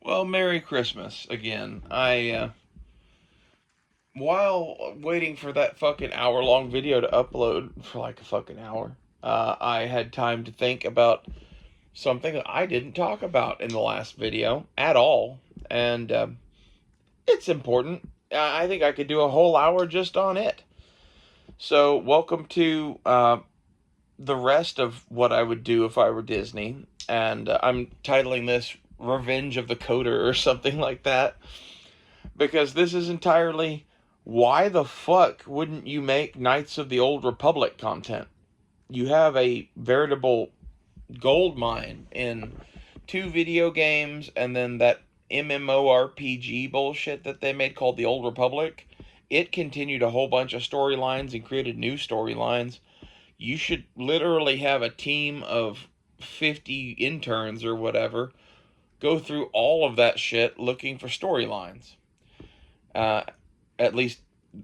Well, Merry Christmas again. While waiting for that fucking hour-long video to upload for like a fucking hour, I had time to think about something that I didn't talk about in the last video at all, and it's important. I think I could do a whole hour just on it. So, welcome to the rest of what I would do if I were Disney, and I'm titling this "Revenge of the Coder" or something like that, because this is entirely why the fuck wouldn't you make Knights of the Old Republic content? You have a veritable gold mine in two video games and then that MMORPG bullshit that they made called the Old Republic. It continued a whole bunch of storylines and created new storylines. You should literally have a team of 50 interns or whatever go through all of that shit looking for storylines. Uh, at least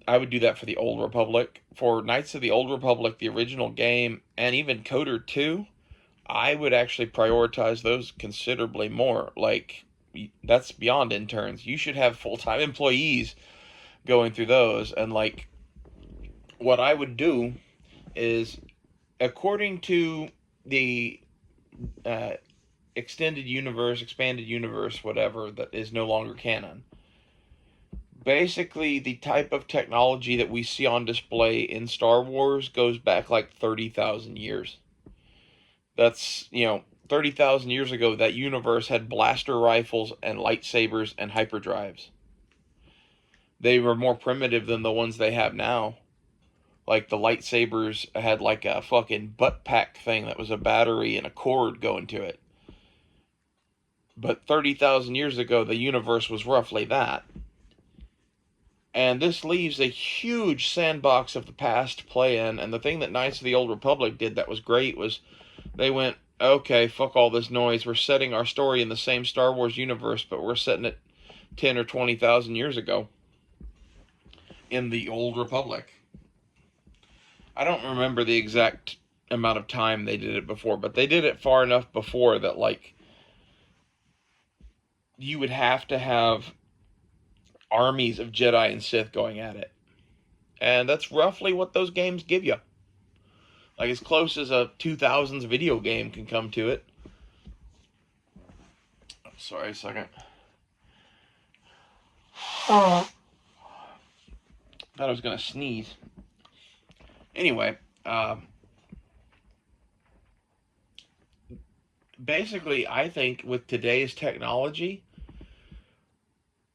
I would do that for the Old Republic. For Knights of the Old Republic, the original game, and even Coder 2, I would actually prioritize those considerably more. Like, that's beyond interns. You should have full time employees going through those. And, like, what I would do is, according to the uh, extended universe, expanded universe, whatever, that is no longer canon, basically the type of technology that we see on display in Star Wars goes back like 30,000 years. That's, 30,000 years ago, that universe had blaster rifles and lightsabers and hyperdrives. They were more primitive than the ones they have now. Like, the lightsabers had like a fucking butt pack thing that was a battery and a cord going to it. But 30,000 years ago, the universe was roughly that. And this leaves a huge sandbox of the past to play in. And the thing that Knights of the Old Republic did that was great was they went, okay, fuck all this noise. We're setting our story in the same Star Wars universe, but we're setting it 10 or 20,000 years ago in the Old Republic. I don't remember the exact amount of time they did it before, but they did it far enough before that, like, you would have to have armies of Jedi and Sith going at it. And that's roughly what those games give you. Like, as close as a 2000s video game can come to it. Sorry, a second. Thought I was going to sneeze. Anyway, basically, I think with today's technology,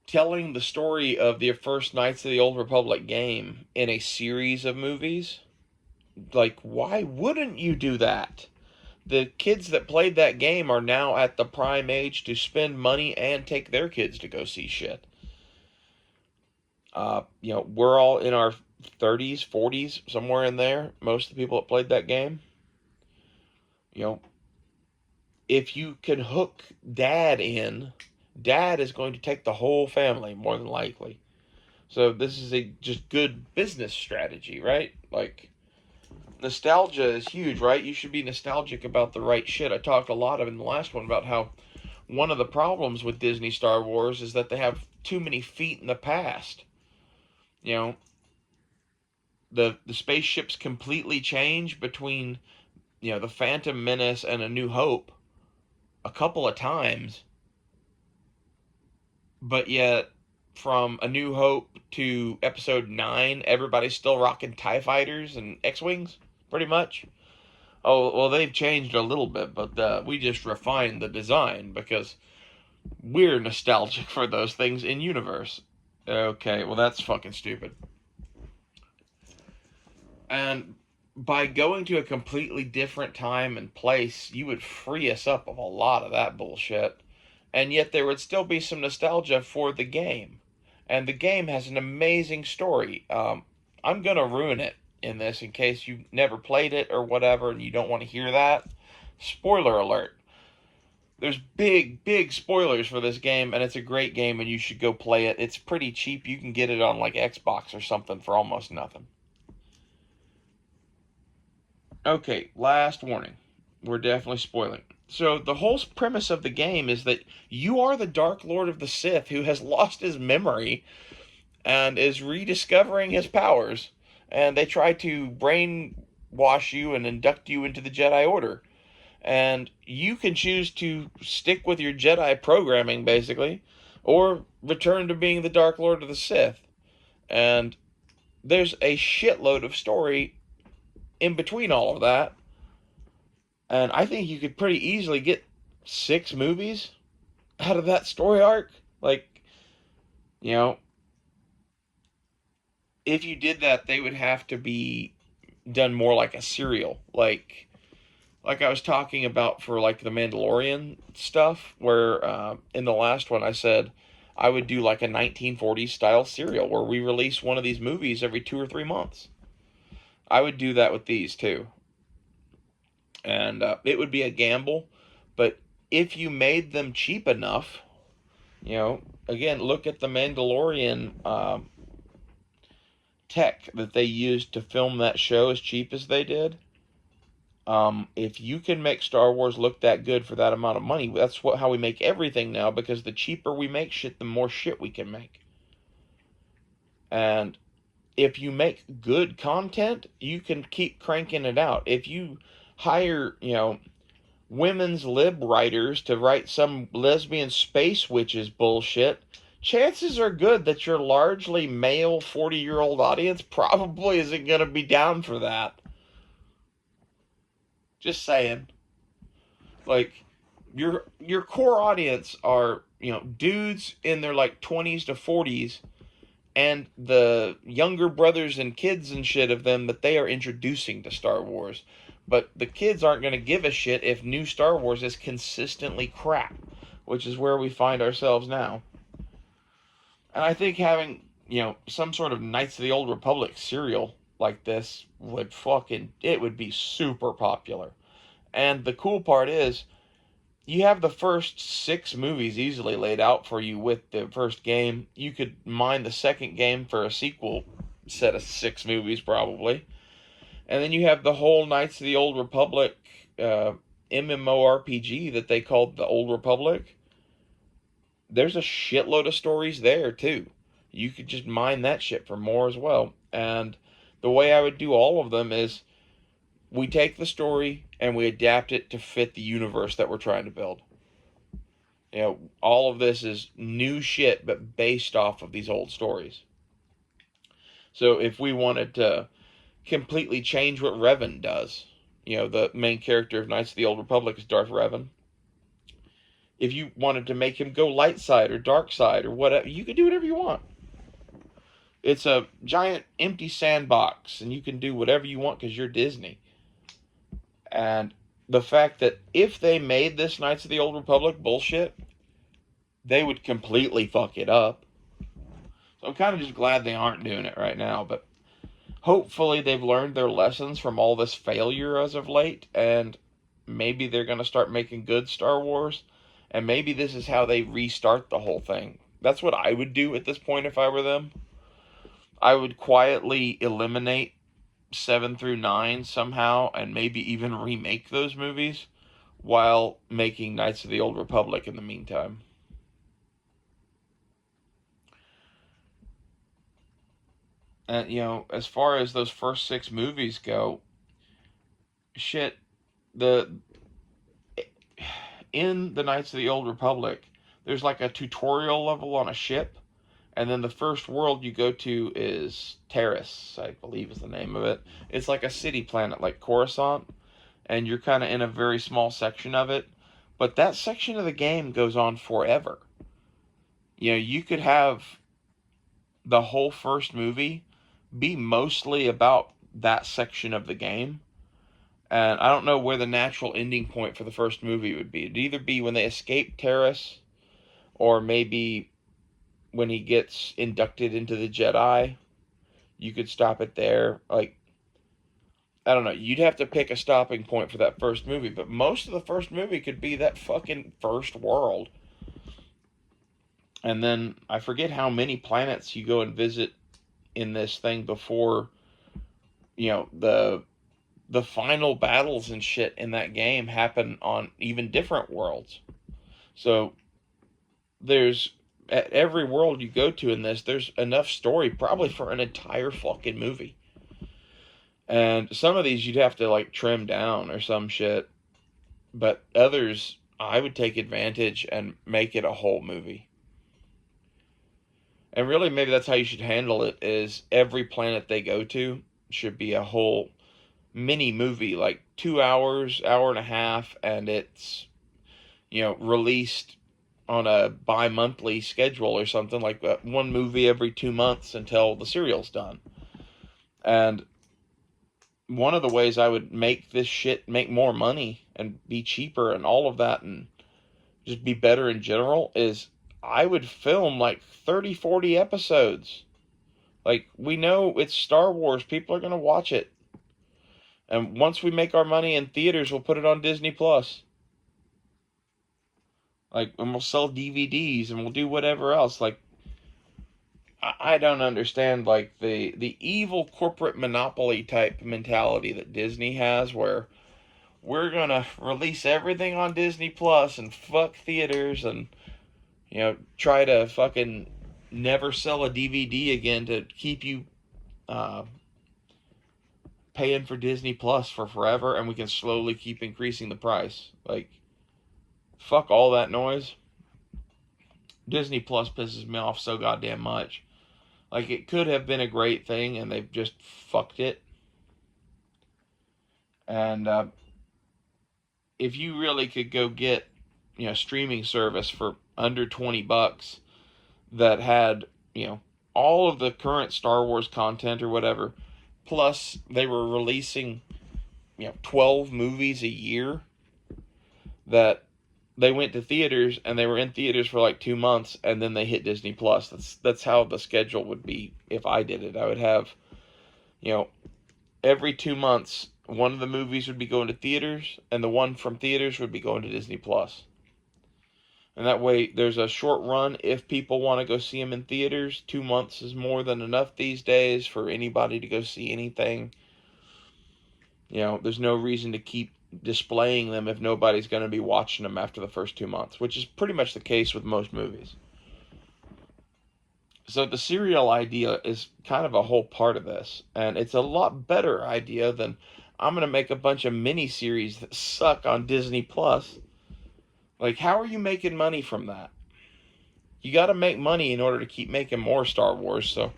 telling the story of the first Knights of the Old Republic game in a series of movies, like, why wouldn't you do that? The kids that played that game are now at the prime age to spend money and take their kids to go see shit. We're all in our 30s, 40s, somewhere in there. Most of the people that played that game. If you can hook dad in, dad is going to take the whole family, more than likely. So this is a just good business strategy, right? Like, nostalgia is huge, right? You should be nostalgic about the right shit. I talked a lot in the last one about how one of the problems with Disney Star Wars is that they have too many feet in the past. You know, the spaceships completely change between, the Phantom Menace and A New Hope a couple of times, but yet from A New Hope to Episode 9, everybody's still rocking TIE Fighters and X-Wings, pretty much. Oh, well, they've changed a little bit, but we just refined the design because we're nostalgic for those things in universe. Okay, well, that's fucking stupid. And by going to a completely different time and place, you would free us up of a lot of that bullshit. And yet there would still be some nostalgia for the game. And the game has an amazing story. I'm going to ruin it in this in case you never played it or whatever and you don't want to hear that. Spoiler alert. There's big, big spoilers for this game, and it's a great game, and you should go play it. It's pretty cheap. You can get it on, like, Xbox or something for almost nothing. Okay, last warning. We're definitely spoiling. So the whole premise of the game is that you are the Dark Lord of the Sith who has lost his memory and is rediscovering his powers. And they try to brainwash you and induct you into the Jedi Order. And you can choose to stick with your Jedi programming, basically, or return to being the Dark Lord of the Sith. And there's a shitload of story in between all of that. And I think you could pretty easily get 6 movies out of that story arc. Like, you know, if you did that, they would have to be done more like a serial. Like I was talking about for like the Mandalorian stuff, where in the last one I said I would do like a 1940s style serial where we release one of these movies every 2 or 3 months. I would do that with these too. And it would be a gamble, but if you made them cheap enough, again, look at the Mandalorian tech that they used to film that show as cheap as they did. If you can make Star Wars look that good for that amount of money, that's how we make everything now, because the cheaper we make shit, the more shit we can make. And if you make good content, you can keep cranking it out. If you hire, women's lib writers to write some lesbian space witches bullshit, chances are good that your largely male 40-year-old audience probably isn't going to be down for that. Just saying. Like, your core audience are, dudes in their like 20s to 40s, and the younger brothers and kids and shit of them that they are introducing to Star Wars. But the kids aren't going to give a shit if new Star Wars is consistently crap, which is where we find ourselves now. And I think having, some sort of Knights of the Old Republic serial like this it would be super popular. And the cool part is, you have the first 6 movies easily laid out for you with the first game. You could mine the second game for a sequel set of 6 movies, probably. And then you have the whole Knights of the Old Republic MMORPG that they called the Old Republic. There's a shitload of stories there, too. You could just mine that shit for more as well. And the way I would do all of them is we take the story and we adapt it to fit the universe that we're trying to build. All of this is new shit, but based off of these old stories. So if we wanted to completely change what Revan does, the main character of Knights of the Old Republic is Darth Revan. If you wanted to make him go light side or dark side or whatever, you could do whatever you want. It's a giant empty sandbox, and you can do whatever you want because you're Disney. And the fact that if they made this Knights of the Old Republic bullshit, they would completely fuck it up. So I'm kind of just glad they aren't doing it right now, but hopefully they've learned their lessons from all this failure as of late, and maybe they're going to start making good Star Wars, and maybe this is how they restart the whole thing. That's what I would do at this point if I were them. I would quietly eliminate 7 through 9 somehow, and maybe even remake those movies while making Knights of the Old Republic in the meantime. And, as far as those first 6 movies go, shit, in the Knights of the Old Republic, there's like a tutorial level on a ship, and then the first world you go to is Taris, I believe is the name of it. It's like a city planet like Coruscant, and you're kind of in a very small section of it, but that section of the game goes on forever. You could have the whole first movie be mostly about that section of the game. And I don't know where the natural ending point for the first movie would be. It'd either be when they escape Taris, or maybe when he gets inducted into the Jedi. You could stop it there. Like, I don't know. You'd have to pick a stopping point for that first movie. But most of the first movie could be that fucking first world. And then I forget how many planets you go and visit in this thing before, the the final battles and shit in that game happen on even different worlds. So there's at every world you go to in this, there's enough story probably for an entire fucking movie. And some of these you'd have to like trim down or some shit, but others I would take advantage and make it a whole movie. And really maybe that's how you should handle it, is every planet they go to should be a whole mini movie, like 2 hours, hour and a half, and it's, released on a bi-monthly schedule or something, like one movie every 2 months until the serial's done. And one of the ways I would make this shit make more money and be cheaper and all of that and just be better in general is I would film like 30, 40 episodes. Like, we know it's Star Wars, people are going to watch it. And once we make our money in theaters, we'll put it on Disney Plus. Like, and we'll sell DVDs and we'll do whatever else. Like, I don't understand, like, the evil corporate monopoly type mentality that Disney has, where we're gonna release everything on Disney Plus and fuck theaters and, try to fucking never sell a DVD again to keep you paying for Disney Plus for forever, and we can slowly keep increasing the price. Like, fuck all that noise. Disney Plus pisses me off so goddamn much. Like, it could have been a great thing, and they've just fucked it. And if you really could go get, streaming service for under $20 that had, all of the current Star Wars content or whatever, plus they were releasing, 12 movies a year that they went to theaters, and they were in theaters for like 2 months, and then they hit Disney Plus. That's how the schedule would be if I did it. I would have, every 2 months, one of the movies would be going to theaters, and the one from theaters would be going to Disney Plus. And that way, there's a short run if people want to go see them in theaters. 2 months is more than enough these days for anybody to go see anything. There's no reason to keep displaying them if nobody's going to be watching them after the first 2 months, which is pretty much the case with most movies. So the serial idea is kind of a whole part of this, and it's a lot better idea than I'm going to make a bunch of mini-series that suck on Disney Plus. Like, how are you making money from that? You got to make money in order to keep making more Star Wars. So,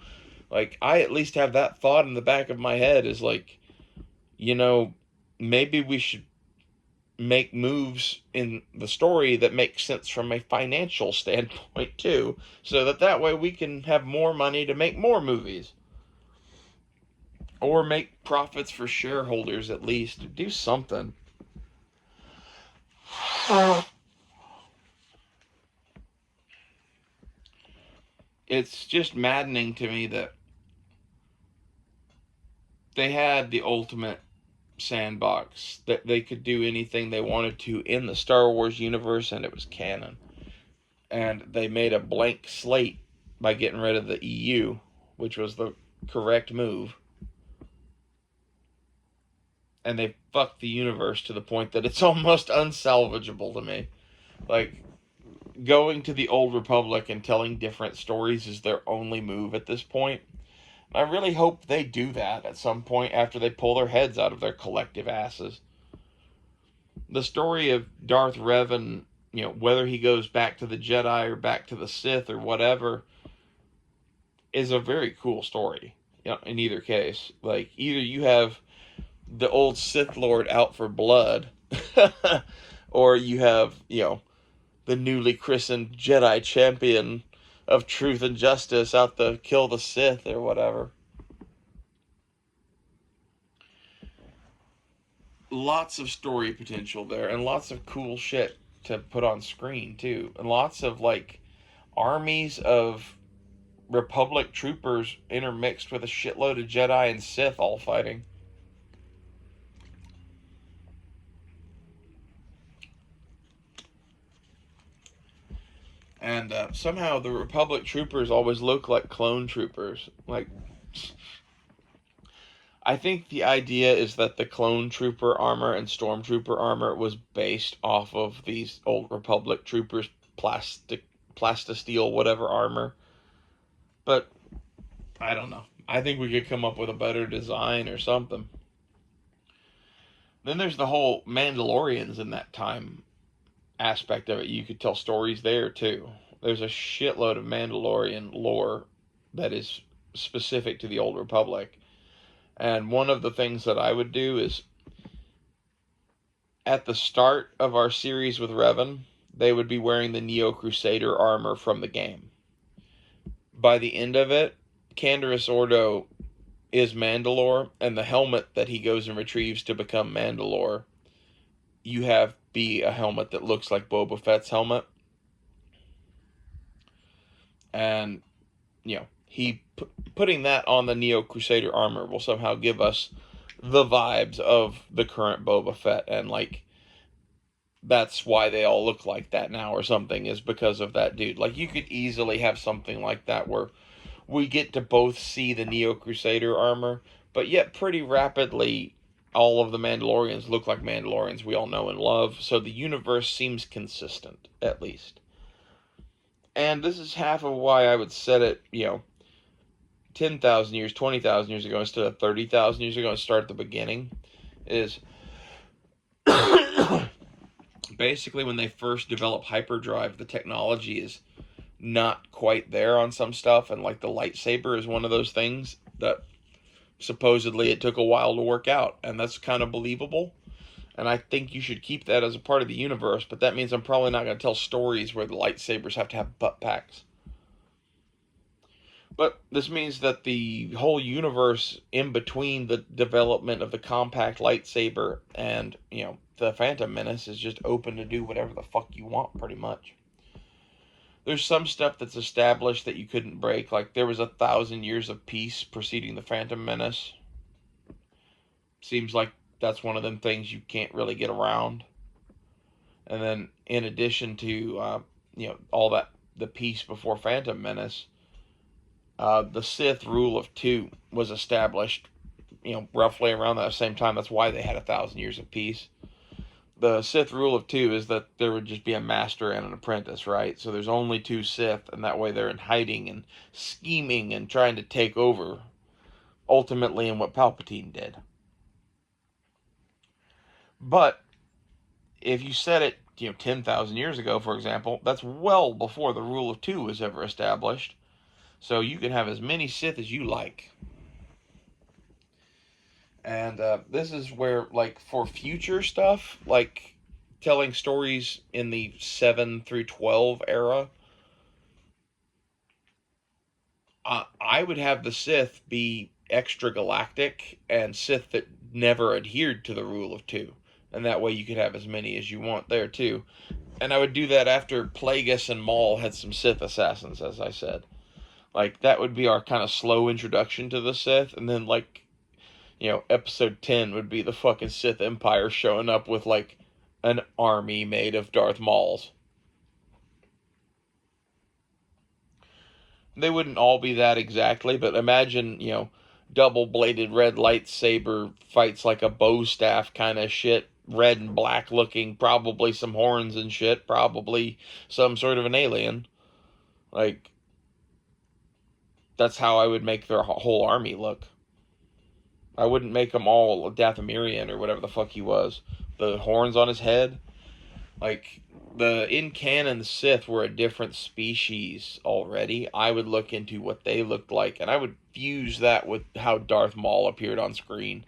like, I at least have that thought in the back of my head, is like, maybe we should make moves in the story that make sense from a financial standpoint too, so that way we can have more money to make more movies, or make profits for shareholders, at least do something. It's just maddening to me that they had the ultimate sandbox, that they could do anything they wanted to in the Star Wars universe, and it was canon. And they made a blank slate by getting rid of the EU, which was the correct move. And they fucked the universe to the point that it's almost unsalvageable to me. Like, going to the Old Republic and telling different stories is their only move at this point. I really hope they do that at some point after they pull their heads out of their collective asses. The story of Darth Revan, whether he goes back to the Jedi or back to the Sith or whatever, is a very cool story. In either case, like, either you have the old Sith Lord out for blood, or you have, the newly christened Jedi champion of truth and justice out to kill the Sith or whatever. Lots of story potential there, and lots of cool shit to put on screen too, and lots of like armies of Republic troopers intermixed with a shitload of Jedi and Sith all fighting. And somehow the Republic troopers always look like clone troopers. Like, I think the idea is that the clone trooper armor and stormtrooper armor was based off of these old Republic troopers' plastisteel, whatever armor. But I don't know. I think we could come up with a better design or something. Then there's the whole Mandalorians in that time aspect of it. You could tell stories there too. There's a shitload of Mandalorian lore that is specific to the Old Republic. And one of the things that I would do is at the start of our series with Revan, they would be wearing the Neo Crusader armor from the game. By the end of it, Canderous Ordo is Mandalore, and the helmet that he goes and retrieves to become Mandalore, you have be a helmet that looks like Boba Fett's helmet. And, putting that on the Neo Crusader armor will somehow give us the vibes of the current Boba Fett, and like that's why they all look like that now or something, is because of that dude. Like you could easily have something like that where we get to both see the Neo Crusader armor, but yet pretty rapidly all of the Mandalorians look like Mandalorians we all know and love, so the universe seems consistent, at least. And this is half of why I would set it, 10,000 years, 20,000 years ago instead of 30,000 years ago and start at the beginning, is basically when they first develop hyperdrive, the technology is not quite there on some stuff, and like the lightsaber is one of those things that supposedly it took a while to work out, and that's kind of believable. And I think you should keep that as a part of the universe, but that means I'm probably not going to tell stories where the lightsabers have to have butt packs. But this means that the whole universe in between the development of the compact lightsaber and, the Phantom Menace is just open to do whatever the fuck you want, pretty much. There's some stuff that's established that you couldn't break, like there was 1,000 years of peace preceding the Phantom Menace. Seems like that's one of them things you can't really get around. And then, in addition to, all that, the peace before Phantom Menace, the Sith rule of two was established, roughly around that same time. That's why they had 1,000 years of peace. The Sith rule of two is that there would just be a master and an apprentice, right? So there's only two Sith, and that way they're in hiding and scheming and trying to take over, ultimately in what Palpatine did. But if you set it, 10,000 years ago, for example, that's well before the rule of two was ever established. So you can have as many Sith as you like. And this is where, like, for future stuff, like telling stories in the 7 through 12 era, I would have the Sith be extra galactic and Sith that never adhered to the rule of two. And that way you could have as many as you want there, too. And I would do that after Plagueis and Maul had some Sith assassins, as I said. Like, that would be our kind of slow introduction to the Sith. And then, like, episode 10 would be the fucking Sith Empire showing up with, like, an army made of Darth Mauls. They wouldn't all be that exactly, but imagine, double-bladed red lightsaber fights like a bow staff kind of shit, red and black looking, probably some horns and shit, probably some sort of an alien. Like, that's how I would make their whole army look. I wouldn't make them all Dathomirian or whatever the fuck he was. The horns on his head. Like, the in-canon Sith were a different species already. I would look into what they looked like, and I would fuse that with how Darth Maul appeared on screen.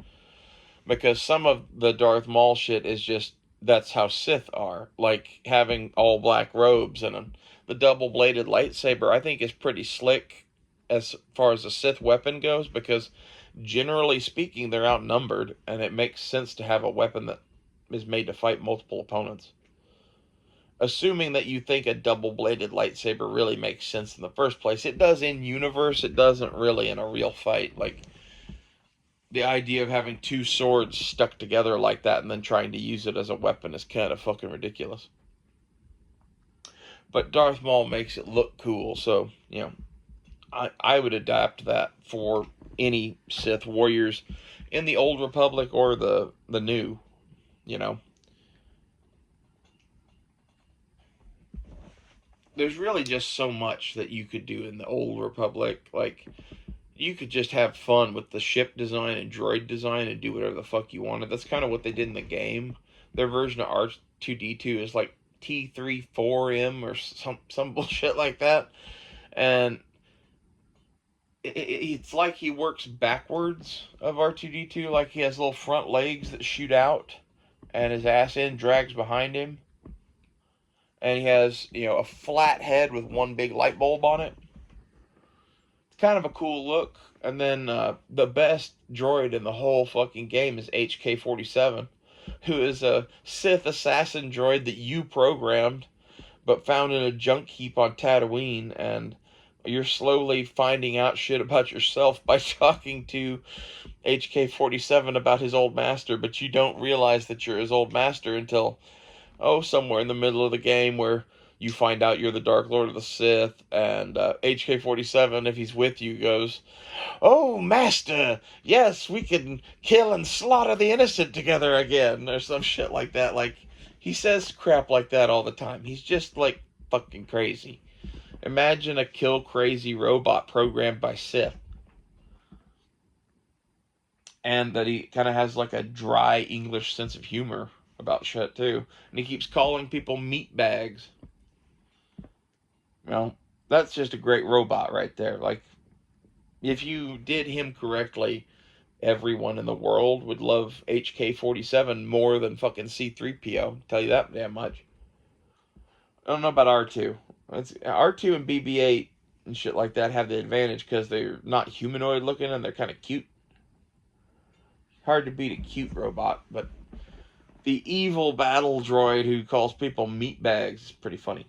Because some of the Darth Maul shit is just, that's how Sith are. Like, having all black robes and the double-bladed lightsaber, I think is pretty slick as far as a Sith weapon goes, because generally speaking, they're outnumbered, and it makes sense to have a weapon that is made to fight multiple opponents. Assuming that you think a double-bladed lightsaber really makes sense in the first place. It does in universe, it doesn't really in a real fight. Like, the idea of having two swords stuck together like that and then trying to use it as a weapon is kind of fucking ridiculous. But Darth Maul makes it look cool, so, I would adapt that for any Sith warriors in the Old Republic or the new, you know. There's really just so much that you could do in the Old Republic. Like, you could just have fun with the ship design and droid design and do whatever the fuck you wanted. That's kind of what they did in the game. Their version of R2D2 is like T34M or some bullshit like that, and it's like he works backwards of R2D2. Like he has little front legs that shoot out, and his ass end drags behind him, and he has a flat head with one big light bulb on it. Kind of a cool look. And then the best droid in the whole fucking game is HK-47, who is a Sith assassin droid that you programmed, but found in a junk heap on Tatooine, and you're slowly finding out shit about yourself by talking to HK-47 about his old master, but you don't realize that you're his old master until, somewhere in the middle of the game where you find out you're the Dark Lord of the Sith, and HK-47, if he's with you, goes, "Oh, Master, yes, we can kill and slaughter the innocent together again," or some shit like that. Like, he says crap like that all the time. He's just, like, fucking crazy. Imagine a kill-crazy robot programmed by Sith. And that he kind of has, like, a dry English sense of humor about shit, too. And he keeps calling people meat bags. That's just a great robot right there. Like, if you did him correctly, everyone in the world would love HK-47 more than fucking C-3PO. Tell you that damn much. I don't know about R2. R2 and BB-8 and shit like that have the advantage because they're not humanoid looking and they're kind of cute. Hard to beat a cute robot, but the evil battle droid who calls people meat bags is pretty funny.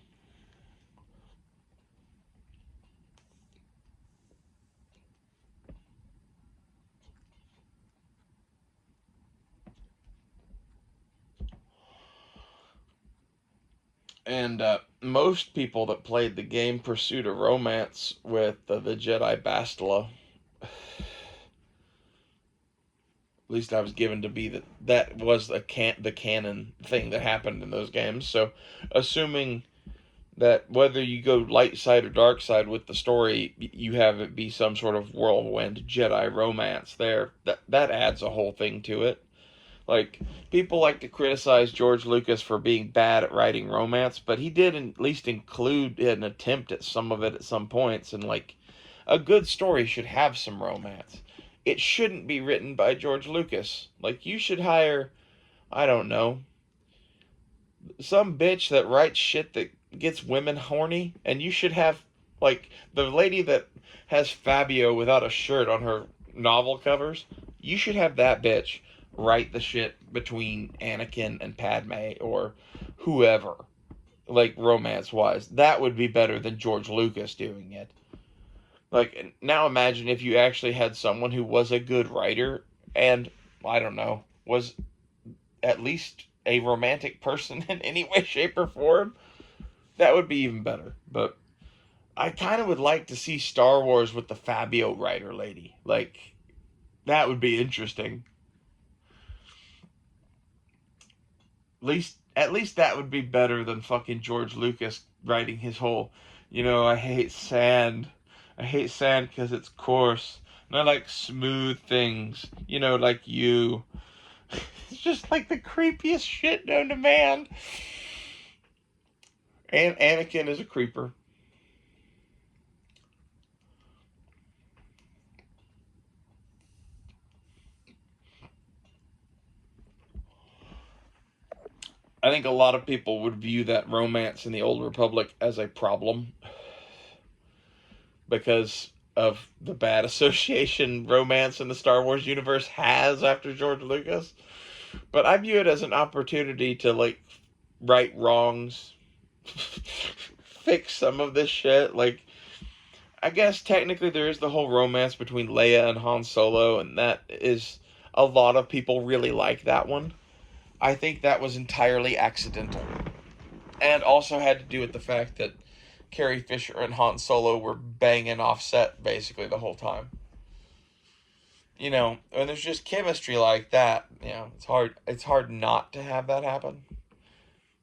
And most people that played the game pursued a romance with the Jedi Bastila. At least I was given to be that was the canon thing that happened in those games. So, assuming that whether you go light side or dark side with the story, you have it be some sort of whirlwind Jedi romance there. That adds a whole thing to it. Like, people like to criticize George Lucas for being bad at writing romance, but he did at least include an attempt at some of it at some points, and, like, a good story should have some romance. It shouldn't be written by George Lucas. Like, you should hire, I don't know, some bitch that writes shit that gets women horny, and you should have, like, the lady that has Fabio without a shirt on her novel covers, you should have that bitch write the shit between Anakin and Padme or whoever, like, romance wise. That would be better than George Lucas doing it. Like, now imagine if you actually had someone who was a good writer and, I don't know, was at least a romantic person in any way, shape, or form. That would be even better. But I kind of would like to see Star Wars with the Fabio writer lady. Like, that would be interesting. At least that would be better than fucking George Lucas writing his whole, I hate sand. I hate sand because it's coarse. And I like smooth things, like you. It's just like the creepiest shit known to man. And Anakin is a creeper. I think a lot of people would view that romance in the Old Republic as a problem because of the bad association romance in the Star Wars universe has after George Lucas. But I view it as an opportunity to, like, right wrongs, fix some of this shit. Like, I guess technically there is the whole romance between Leia and Han Solo, and that is, a lot of people really like that one. I think that was entirely accidental. And also had to do with the fact that Carrie Fisher and Han Solo were banging off set basically the whole time. when there's just chemistry like that, it's hard not to have that happen.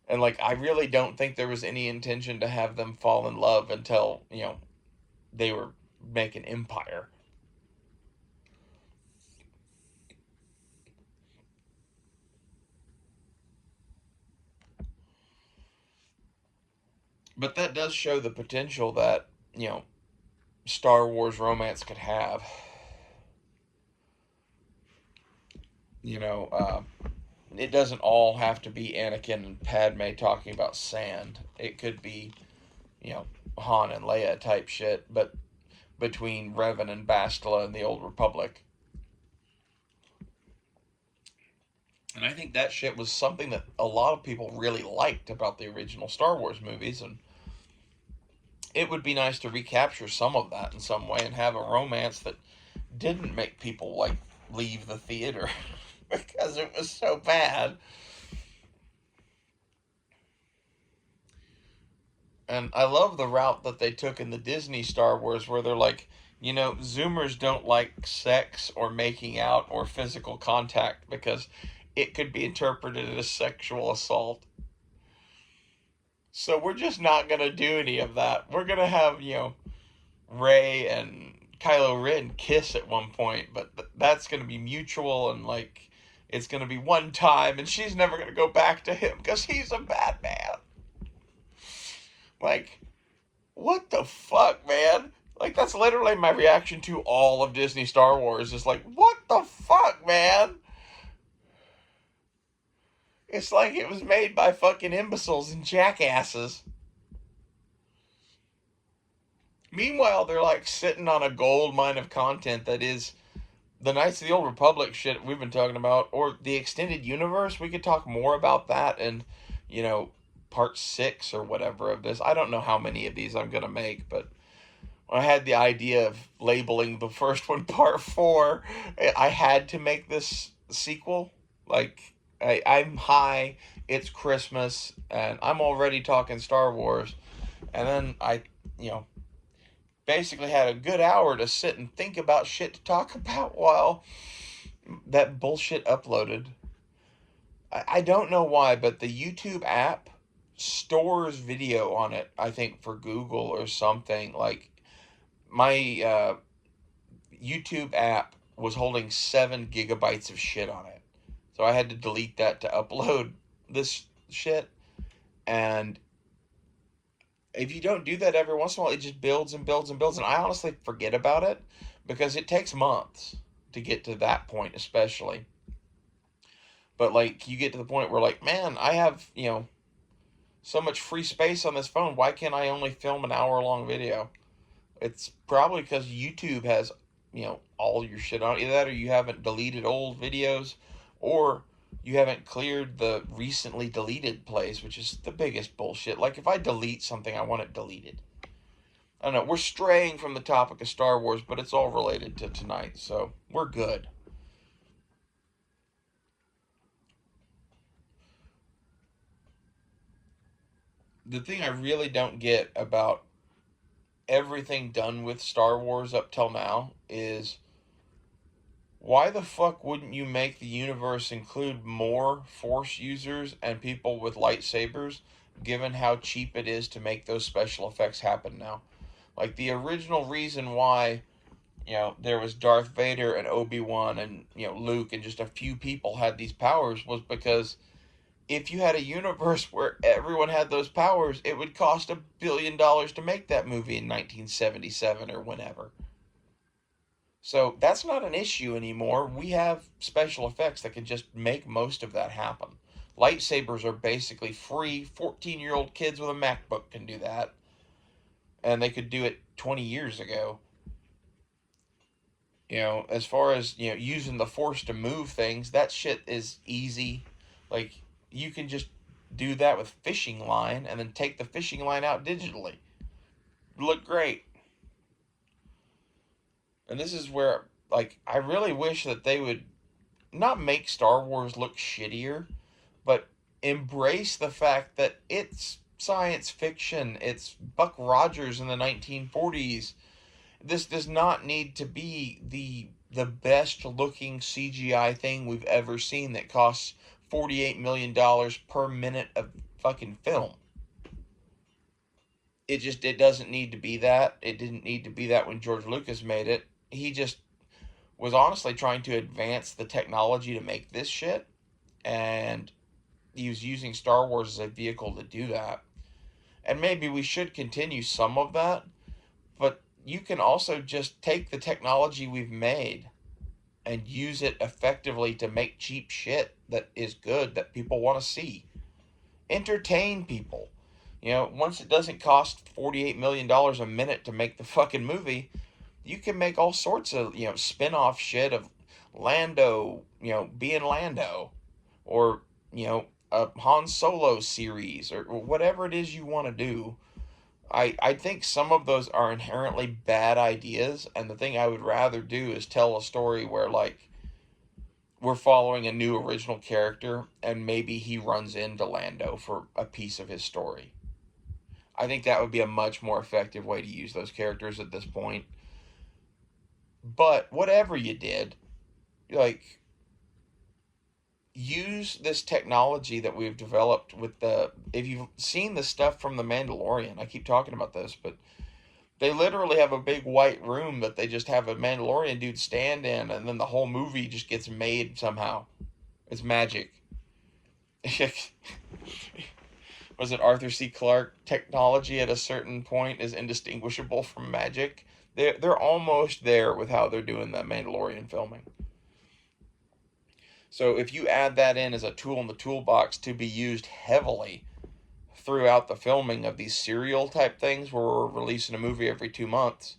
And like I really don't think there was any intention to have them fall in love until, they were making Empire. But that does show the potential that, Star Wars romance could have. You know, it doesn't all have to be Anakin and Padme talking about sand. It could be, you know, Han and Leia type shit, but between Revan and Bastila and the Old Republic. And I think that shit was something that a lot of people really liked about the original Star Wars movies, and it would be nice to recapture some of that in some way and have a romance that didn't make people like leave the theater because it was so bad. And I love the route that they took in the Disney Star Wars where they're like, Zoomers don't like sex or making out or physical contact because it could be interpreted as sexual assault. So we're just not going to do any of that. We're going to have, Rey and Kylo Ren kiss at one point, but that's going to be mutual and like it's going to be one time and she's never going to go back to him because he's a bad man. Like, what the fuck, man? Like, that's literally my reaction to all of Disney Star Wars. Is like, what the fuck, man? It's like it was made by fucking imbeciles and jackasses. Meanwhile, they're like sitting on a gold mine of content that is the Knights of the Old Republic shit we've been talking about, or the extended universe. We could talk more about that and, part 6 or whatever of this. I don't know how many of these I'm going to make, but I had the idea of labeling the first one part 4. I had to make this sequel. Like, I'm high, it's Christmas, and I'm already talking Star Wars. And then I, basically had a good hour to sit and think about shit to talk about while that bullshit uploaded. I don't know why, but the YouTube app stores video on it, I think, for Google or something. Like, my YouTube app was holding 7 gigabytes of shit on it. So I had to delete that to upload this shit. And if you don't do that every once in a while, it just builds and builds and builds. And I honestly forget about it because it takes months to get to that point, especially. But like, you get to the point where, like, man, I have, so much free space on this phone. Why can't I only film an hour long video? It's probably because YouTube has, all your shit on. Either that or you haven't deleted old videos, or you haven't cleared the recently deleted plays, which is the biggest bullshit. Like, if I delete something, I want it deleted. I don't know. We're straying from the topic of Star Wars, but it's all related to tonight, so we're good. The thing I really don't get about everything done with Star Wars up till now is, why the fuck wouldn't you make the universe include more Force users and people with lightsabers, given how cheap it is to make those special effects happen now? Like, the original reason why, there was Darth Vader and Obi-Wan and, Luke and just a few people had these powers was because if you had a universe where everyone had those powers, it would cost $1 billion to make that movie in 1977 or whenever. So that's not an issue anymore. We have special effects that can just make most of that happen. Lightsabers are basically free. 14-year-old kids with a MacBook can do that. And they could do it 20 years ago. As far as, using the Force to move things, that shit is easy. Like, you can just do that with fishing line and then take the fishing line out digitally. Look great. And this is where, like, I really wish that they would not make Star Wars look shittier, but embrace the fact that it's science fiction. It's Buck Rogers in the 1940s. This does not need to be the the best looking CGI thing we've ever seen that costs $48 million per minute of fucking film. It doesn't need to be that. It didn't need to be that when George Lucas made it. He just was honestly trying to advance the technology to make this shit, and he was using Star Wars as a vehicle to do that. And maybe we should continue some of that, but you can also just take the technology we've made and use it effectively to make cheap shit that is good, that people want to see. Entertain people. You know, once it doesn't cost $48 million a minute to make the fucking movie, you can make all sorts of, spin off shit of Lando, being Lando, or, a Han Solo series, or whatever it is you want to do. I think some of those are inherently bad ideas, and the thing I would rather do is tell a story where, like, we're following a new original character, and maybe he runs into Lando for a piece of his story. I think that would be a much more effective way to use those characters at this point. But whatever you did, like, use this technology that we've developed with if you've seen the stuff from The Mandalorian, I keep talking about this, but they literally have a big white room that they just have a Mandalorian dude stand in, and then the whole movie just gets made somehow. It's magic. Was it Arthur C. Clarke? Technology at a certain point is indistinguishable from magic. They're almost there with how they're doing that Mandalorian filming. So if you add that in as a tool in the toolbox to be used heavily throughout the filming of these serial type things where we're releasing a movie every 2 months,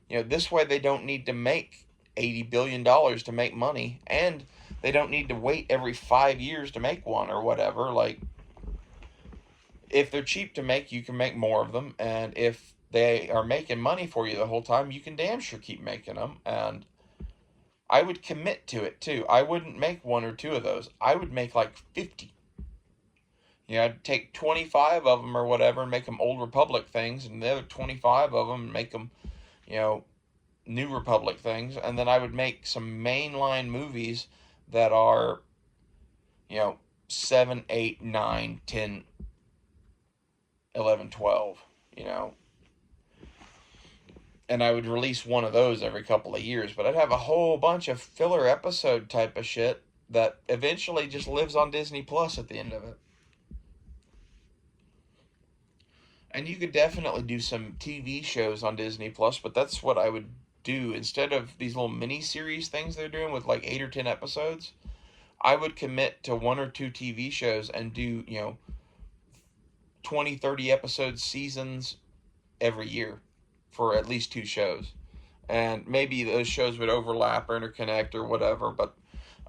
this way they don't need to make $80 billion to make money, and they don't need to wait every 5 years to make one or whatever. Like, if they're cheap to make, you can make more of them, and if they are making money for you the whole time, you can damn sure keep making them. And I would commit to it too. I wouldn't make one or two of those. I would make like 50. I'd take 25 of them or whatever and make them Old Republic things, and the other 25 of them and make them, New Republic things. And then I would make some mainline movies that are, 7, 8, 9, 10, 11, 12, and I would release one of those every couple of years, but I'd have a whole bunch of filler episode type of shit that eventually just lives on Disney Plus at the end of it. And you could definitely do some TV shows on Disney Plus, but that's what I would do. Instead of these little mini series things they're doing with like 8 or 10 episodes, I would commit to 1 or 2 TV shows and do, 20, 30 episode seasons every year for at least 2 shows. And maybe those shows would overlap or interconnect or whatever, but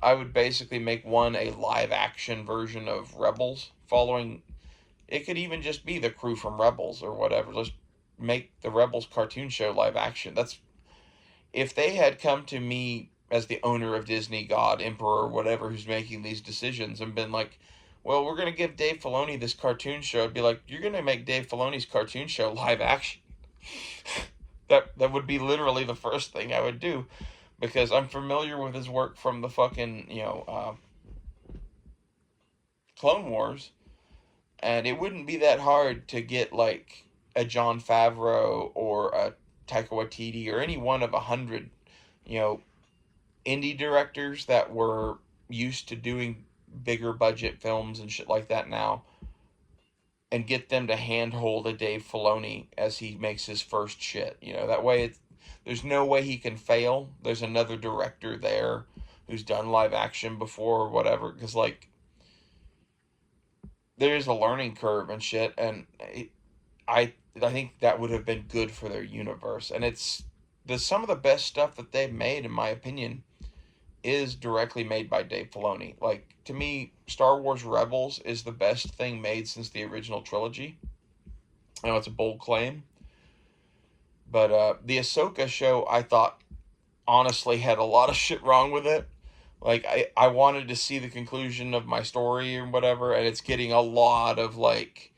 I would basically make one a live action version of Rebels, following, it could even just be the crew from Rebels or whatever. Let's make the Rebels cartoon show live action. That's, if they had come to me as the owner of Disney, God, Emperor, whatever, who's making these decisions, and been like, well, we're going to give Dave Filoni this cartoon show, I'd be like, you're going to make Dave Filoni's cartoon show live action. That would be literally the first thing I would do, because I'm familiar with his work from the fucking, Clone Wars, and it wouldn't be that hard to get, like, a Jon Favreau or a Taika Waititi or any one of 100, indie directors that were used to doing bigger budget films and shit like that now, and get them to handhold a Dave Filoni as he makes his first shit. That way there's no way he can fail. There's another director there who's done live action before or whatever, because, like, there's a learning curve and shit, and I think that would have been good for their universe. And some of the best stuff that they've made, in my opinion, is directly made by Dave Filoni. Like, to me, Star Wars Rebels is the best thing made since the original trilogy. I know it's a bold claim, but the Ahsoka show, I thought, honestly, had a lot of shit wrong with it. Like, I wanted to see the conclusion of my story or whatever, and it's getting a lot of, like,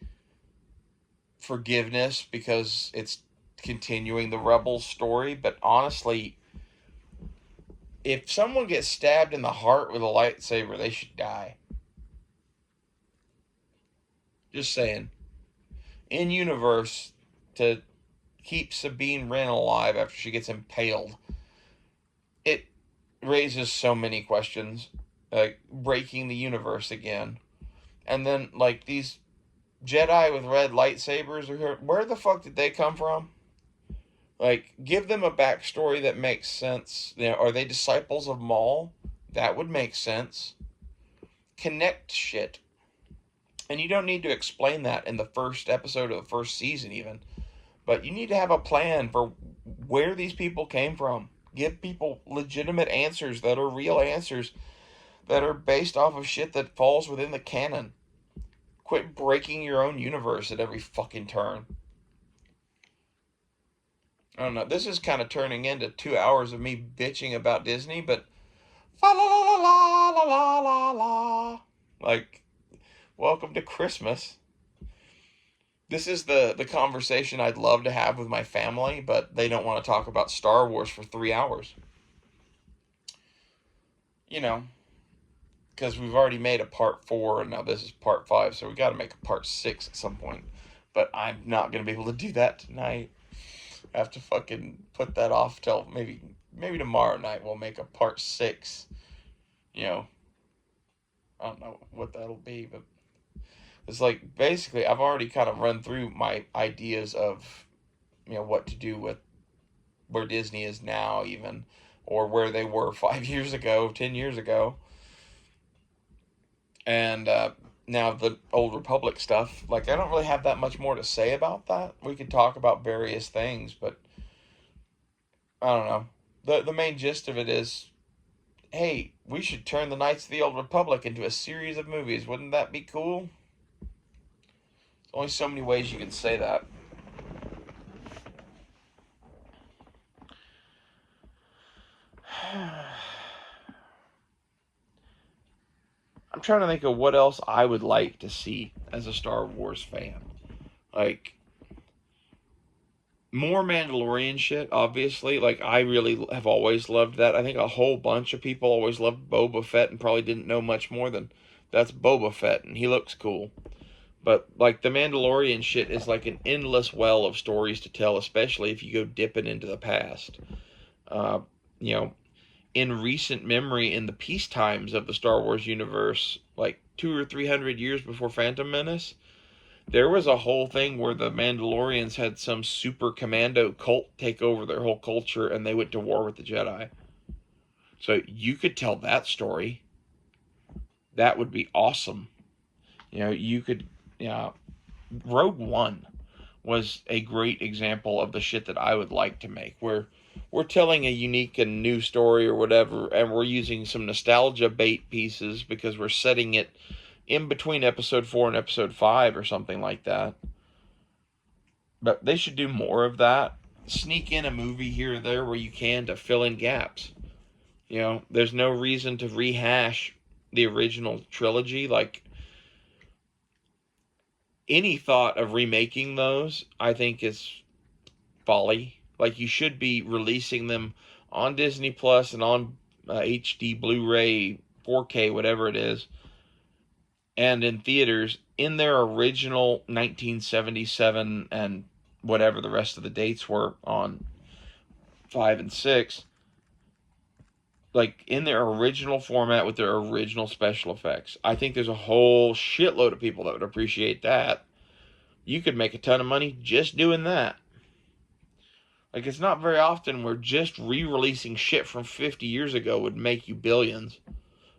forgiveness because it's continuing the Rebels story. But honestly, If someone gets stabbed in the heart with a lightsaber, they should die. Just saying. In universe, to keep Sabine Wren alive after she gets impaled, it raises so many questions. Like, breaking the universe again. And then, like, these Jedi with red lightsabers, where the fuck did they come from? Like, give them a backstory that makes sense. You know, are they disciples of Maul? That would make sense. Connect shit. And you don't need to explain that in the first episode of the first season, even. But you need to have a plan for where these people came from. Give people legitimate answers that are real answers that are based off of shit that falls within the canon. Quit breaking your own universe at every fucking turn. I don't know. This is kind of turning into 2 hours of me bitching about Disney, but fa la la la la la la la. Like, welcome to Christmas. This is the conversation I'd love to have with my family, but they don't want to talk about Star Wars for 3 hours. You know, because we've already made a part 4, and now this is part 5, so we got to make a part 6 at some point. But I'm not going to be able to do that tonight. I have to fucking put that off till maybe tomorrow night we'll make a part 6. You know, I don't know what that'll be, but it's like, basically, I've already kind of run through my ideas of, you know, what to do with where Disney is now, even, or where they were 5 years ago, 10 years ago. And now the Old Republic stuff, like, I don't really have that much more to say about that. We could talk about various things, but I don't know. The main gist of it is, hey, we should turn the Knights of the Old Republic into a series of movies. Wouldn't that be cool? There's only so many ways you can say that. I'm trying to think of what else I would like to see as a Star Wars fan. Like, more Mandalorian shit, obviously. Like, I really have always loved that. I think a whole bunch of people always loved Boba Fett and probably didn't know much more than that's Boba Fett and he looks cool. But, like, the Mandalorian shit is like an endless well of stories to tell, especially if you go dipping into the past. Uh, you know, in recent memory, in the peace times of the Star Wars universe, like 200 or 300 years before Phantom Menace, there was a whole thing where the Mandalorians had some super commando cult take over their whole culture and they went to war with the Jedi. So you could tell that story. That would be awesome. You know, you could, you know, Rogue One was a great example of the shit that I would like to make, where we're telling a unique and new story or whatever, and we're using some nostalgia bait pieces because we're setting it in between episode 4 and episode 5 or something like that. But they should do more of that. Sneak in a movie here or there where you can to fill in gaps. You know, there's no reason to rehash the original trilogy. Like, any thought of remaking those, I think, is folly. Like, you should be releasing them on Disney Plus and on HD, Blu-ray, 4K, whatever it is, and in theaters in their original 1977 and whatever the rest of the dates were on 5 and 6, like in their original format with their original special effects. I think there's a whole shitload of people that would appreciate that. You could make a ton of money just doing that. Like, it's not very often where just re-releasing shit from 50 years ago would make you billions,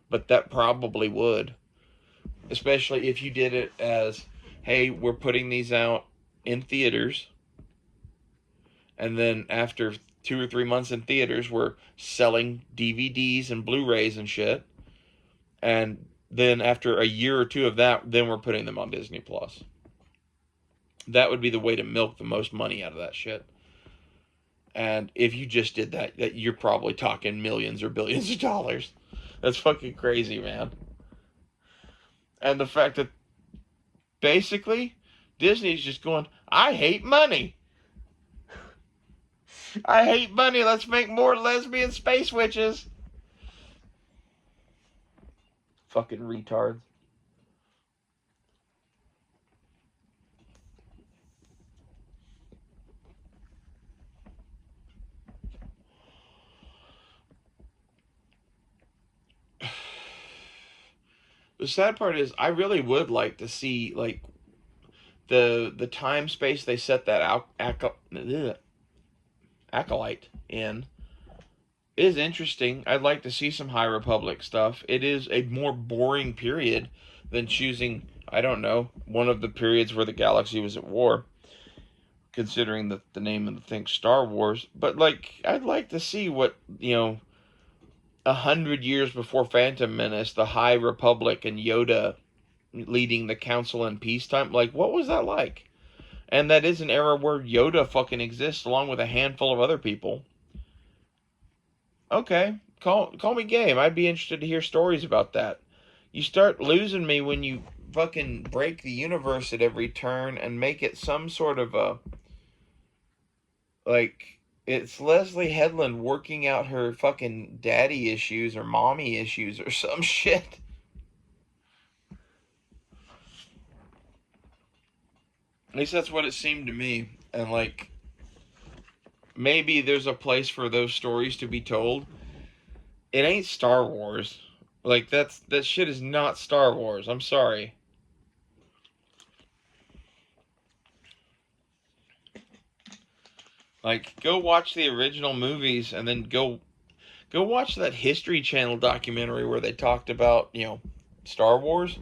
but that probably would. Especially if you did it as, hey, we're putting these out in theaters, and then after 2 or 3 months in theaters, we're selling DVDs and Blu-rays and shit, and then after a year or two of that, then we're putting them on Disney Plus. That would be the way to milk the most money out of that shit. And if you just did that, you're probably talking millions or billions of dollars. That's fucking crazy, man. And the fact that basically Disney's just going, I hate money. I hate money. Let's make more lesbian space witches. Fucking retards. The sad part is, I really would like to see like the time space they set that acolyte in is interesting. I'd like to see some High Republic stuff. It is a more boring period than choosing, I don't know, one of the periods where the galaxy was at war, considering the name of the thing, Star Wars. But like, I'd like to see what, 100 years before Phantom Menace, the High Republic and Yoda leading the Council in peacetime. Like, what was that like? And that is an era where Yoda fucking exists along with a handful of other people. Okay, call me game. I'd be interested to hear stories about that. You start losing me when you fucking break the universe at every turn and make it some sort of a, like, it's Leslie Headland working out her fucking daddy issues or mommy issues or some shit. At least that's what it seemed to me. And like, maybe there's a place for those stories to be told. It ain't Star Wars. Like, that shit is not Star Wars. I'm sorry. Like, go watch the original movies and then go watch that History Channel documentary where they talked about, Star Wars.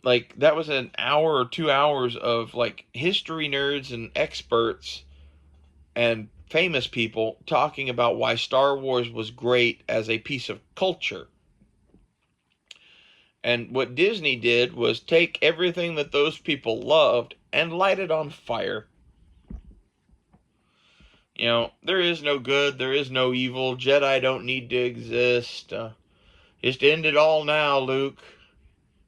Like, that was an hour or 2 hours of like history nerds and experts and famous people talking about why Star Wars was great as a piece of culture. And what Disney did was take everything that those people loved and light it on fire. There is no good, there is no evil. Jedi don't need to exist. Just end it all now, Luke.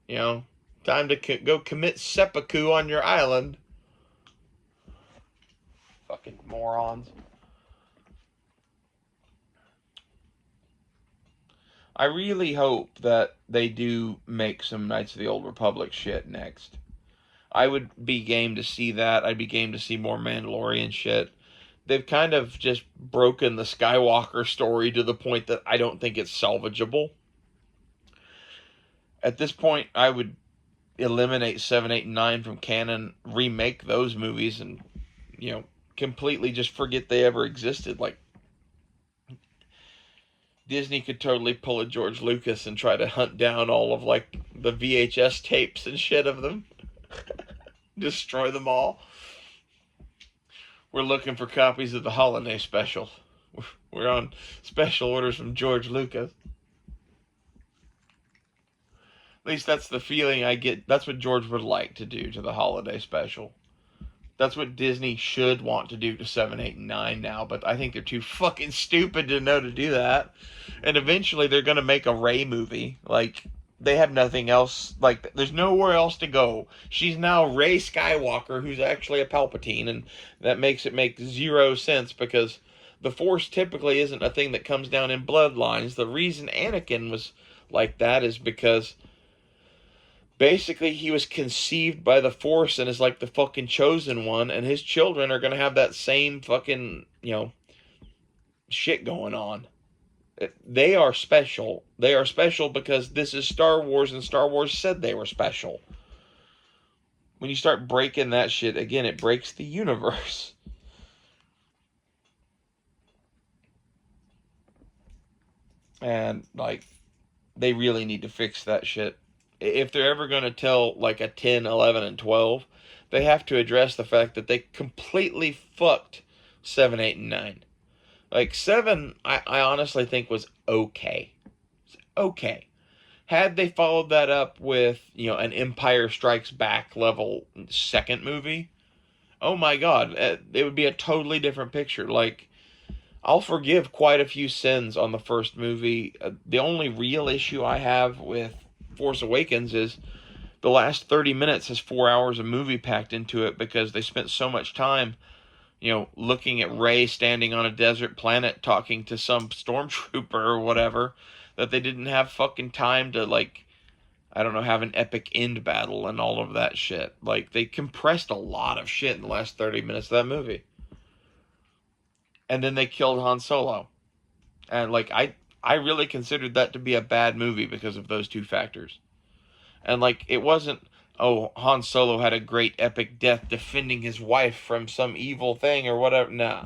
Time to go commit seppuku on your island. Fucking morons. I really hope that they do make some Knights of the Old Republic shit next. I would be game to see that. I'd be game to see more Mandalorian shit. They've kind of just broken the Skywalker story to the point that I don't think it's salvageable. At this point, I would eliminate 7, 8, and 9 from canon, remake those movies, and, completely just forget they ever existed. Like, Disney could totally pull a George Lucas and try to hunt down all of, like, the VHS tapes and shit of them. Destroy them all. We're looking for copies of the holiday special. We're on special orders from George Lucas. At least that's the feeling I get. That's what George would like to do to the holiday special. That's what Disney should want to do to 7, 8, and 9 now, but I think they're too fucking stupid to know to do that. And eventually they're going to make a Rey movie. Like, they have nothing else. Like, there's nowhere else to go. She's now Rey Skywalker, who's actually a Palpatine, and that makes it make zero sense because the Force typically isn't a thing that comes down in bloodlines. The reason Anakin was like that is because basically he was conceived by the Force and is like the fucking chosen one, and his children are going to have that same fucking, shit going on. They are special. They are special because this is Star Wars, and Star Wars said they were special. When you start breaking that shit, again, it breaks the universe. And, like, they really need to fix that shit. If they're ever going to tell, like, a 10, 11, and 12, they have to address the fact that they completely fucked 7, 8, and 9. Like, 7, I honestly think was okay. Okay. Had they followed that up with, an Empire Strikes Back level second movie, oh my god, it would be a totally different picture. Like, I'll forgive quite a few sins on the first movie. The only real issue I have with Force Awakens is the last 30 minutes has 4 hours of movie packed into it because they spent so much time, looking at Rey standing on a desert planet talking to some stormtrooper or whatever, that they didn't have fucking time to, like, I don't know, have an epic end battle and all of that shit. Like, they compressed a lot of shit in the last 30 minutes of that movie. And then they killed Han Solo. And, like, I really considered that to be a bad movie because of those two factors. And, like, it wasn't, oh, Han Solo had a great epic death defending his wife from some evil thing or whatever. Nah.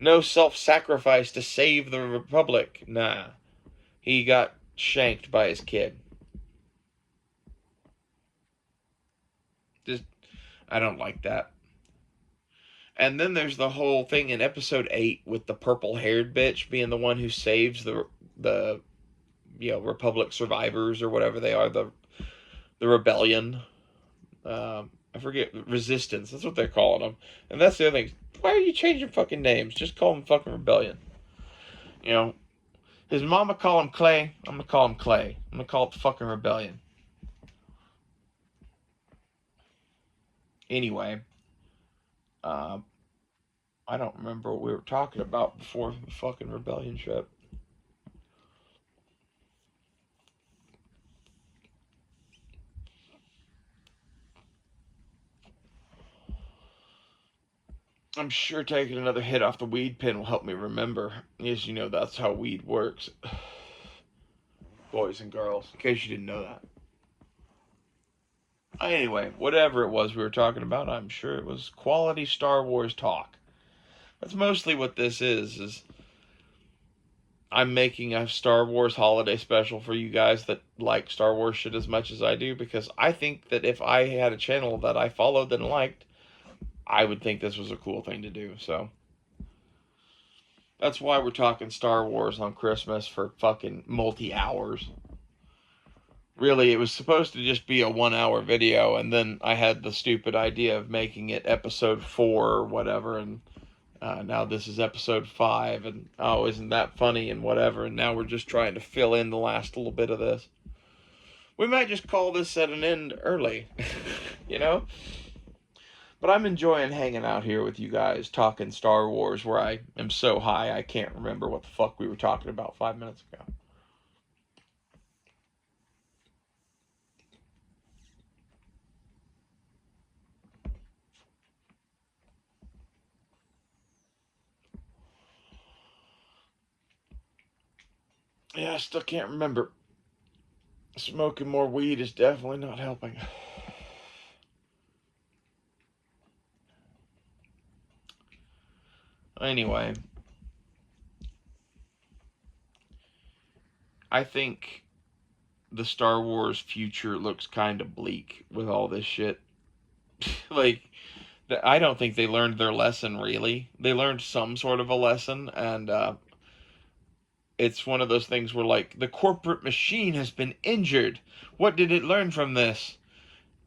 No self-sacrifice to save the Republic. Nah. He got shanked by his kid. Just, I don't like that. And then there's the whole thing in episode 8 with the purple-haired bitch being the one who saves the Republic survivors or whatever they are, the rebellion. I forget, resistance. That's what they're calling them. And that's the other thing. Why are you changing fucking names? Just call them fucking rebellion. You know, his mama call him Clay. I'm gonna call him Clay. I'm gonna call it the fucking rebellion. Anyway, uh, I don't remember what we were talking about before the fucking rebellion ship. I'm sure taking another hit off the weed pen will help me remember. As you know, that's how weed works. Boys and girls, in case you didn't know that. Anyway, whatever it was we were talking about, I'm sure it was quality Star Wars talk. That's mostly what this is I'm making a Star Wars holiday special for you guys that like Star Wars shit as much as I do, because I think that if I had a channel that I followed and liked, I would think this was a cool thing to do. So that's why we're talking Star Wars on Christmas for fucking multi-hours. Really, it was supposed to just be a 1 hour video, and then I had the stupid idea of making it episode 4 or whatever, and now this is episode 5, and oh, isn't that funny, and whatever, and now we're just trying to fill in the last little bit of this. We might just call this at an end early, you know? But I'm enjoying hanging out here with you guys, talking Star Wars, where I am so high I can't remember what the fuck we were talking about 5 minutes ago. Yeah, I still can't remember. Smoking more weed is definitely not helping. Anyway, I think the Star Wars future looks kind of bleak with all this shit. Like, I don't think they learned their lesson, really. They learned some sort of a lesson, and it's one of those things where, like, the corporate machine has been injured. What did it learn from this?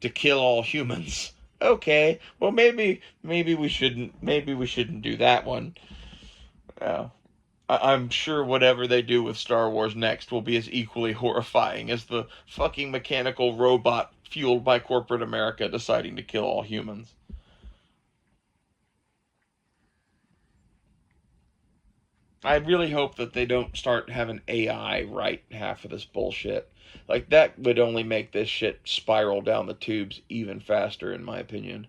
To kill all humans. Okay, well, maybe we shouldn't do that one. Uh, I'm sure whatever they do with Star Wars next will be as equally horrifying as the fucking mechanical robot fueled by corporate America deciding to kill all humans. I really hope that they don't start having AI write half of this bullshit. Like, that would only make this shit spiral down the tubes even faster, in my opinion.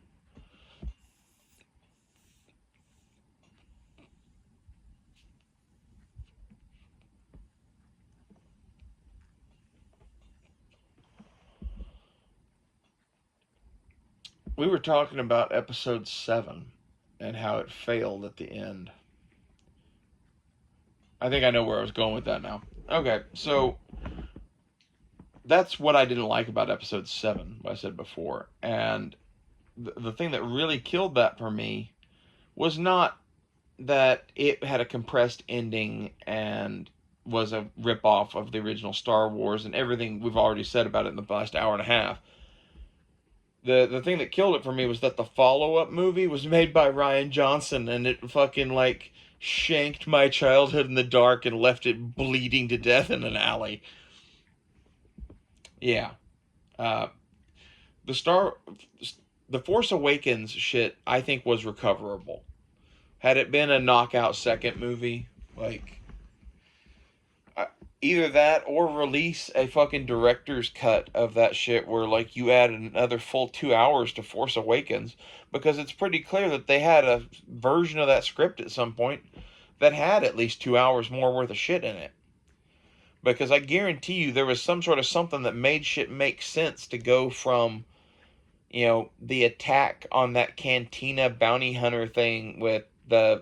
We were talking about episode 7 and how it failed at the end. I think I know where I was going with that now. Okay, so that's what I didn't like about episode 7, what I said before. And the thing that really killed that for me was not that it had a compressed ending and was a ripoff of the original Star Wars and everything we've already said about it in the last hour and a half. The thing that killed it for me was that the follow-up movie was made by Rian Johnson, and it fucking, like, shanked my childhood in the dark and left it bleeding to death in an alley. Yeah. Uh, the Star the Force Awakens shit I think was recoverable. Had it been a knockout second movie, like, Either that or release a fucking director's cut of that shit where like you add another full 2 hours to Force Awakens, because it's pretty clear that they had a version of that script at some point that had at least 2 hours more worth of shit in it. Because I guarantee you there was some sort of something that made shit make sense to go from, the attack on that cantina bounty hunter thing with the.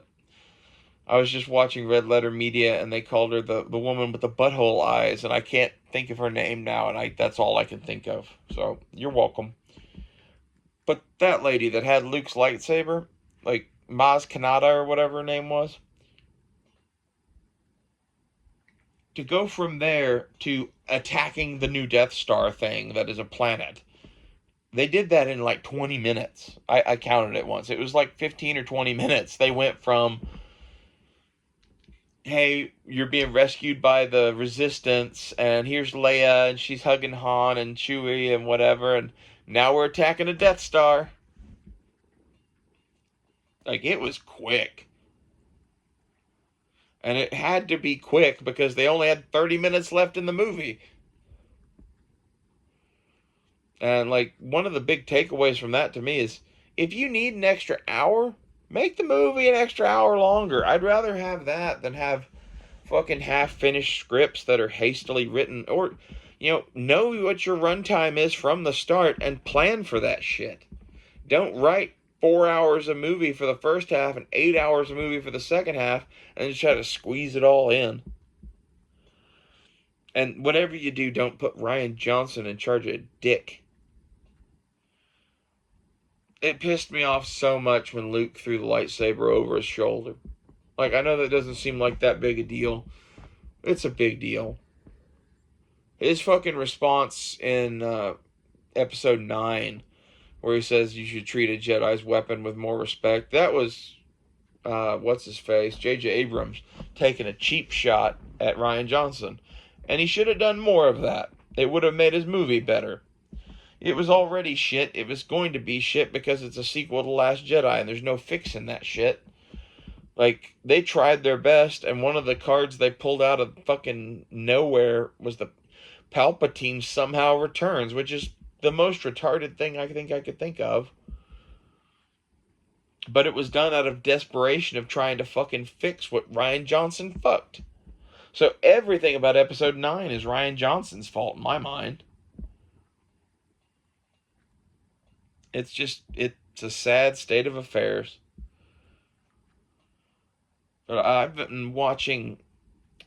I was just watching Red Letter Media and they called her the woman with the butthole eyes, and I can't think of her name now, and that's all I can think of. So you're welcome. But that lady that had Luke's lightsaber, like Maz Kanata or whatever her name was, to go from there to attacking the new Death Star thing that is a planet. They did that in like 20 minutes. I counted it once. It was like 15 or 20 minutes. They went from, hey, you're being rescued by the Resistance, and here's Leia, and she's hugging Han and Chewie and whatever, and now we're attacking a Death Star. Like, it was quick. And it had to be quick because they only had 30 minutes left in the movie. And, like, one of the big takeaways from that to me is if you need an extra hour, make the movie an extra hour longer. I'd rather have that than have fucking half-finished scripts that are hastily written. Or, know what your runtime is from the start and plan for that shit. Don't write 4 hours of movie for the first half and 8 hours of movie for the second half and just try to squeeze it all in. And whatever you do, don't put Rian Johnson in charge of dick. It pissed me off so much when Luke threw the lightsaber over his shoulder. Like, I know that doesn't seem like that big a deal. It's a big deal. His fucking response in episode 9, where he says you should treat a Jedi's weapon with more respect, that was, what's his face, J.J. Abrams, taking a cheap shot at Rian Johnson. And he should have done more of that. It would have made his movie better. It was already shit. It was going to be shit because it's a sequel to Last Jedi, and there's no fixing that shit. Like, they tried their best, and one of the cards they pulled out of fucking nowhere was the Palpatine somehow returns, which is the most retarded thing I think I could think of. But it was done out of desperation of trying to fucking fix what Rian Johnson fucked. So everything about episode 9 is Rian Johnson's fault in my mind. It's a sad state of affairs. But I've been watching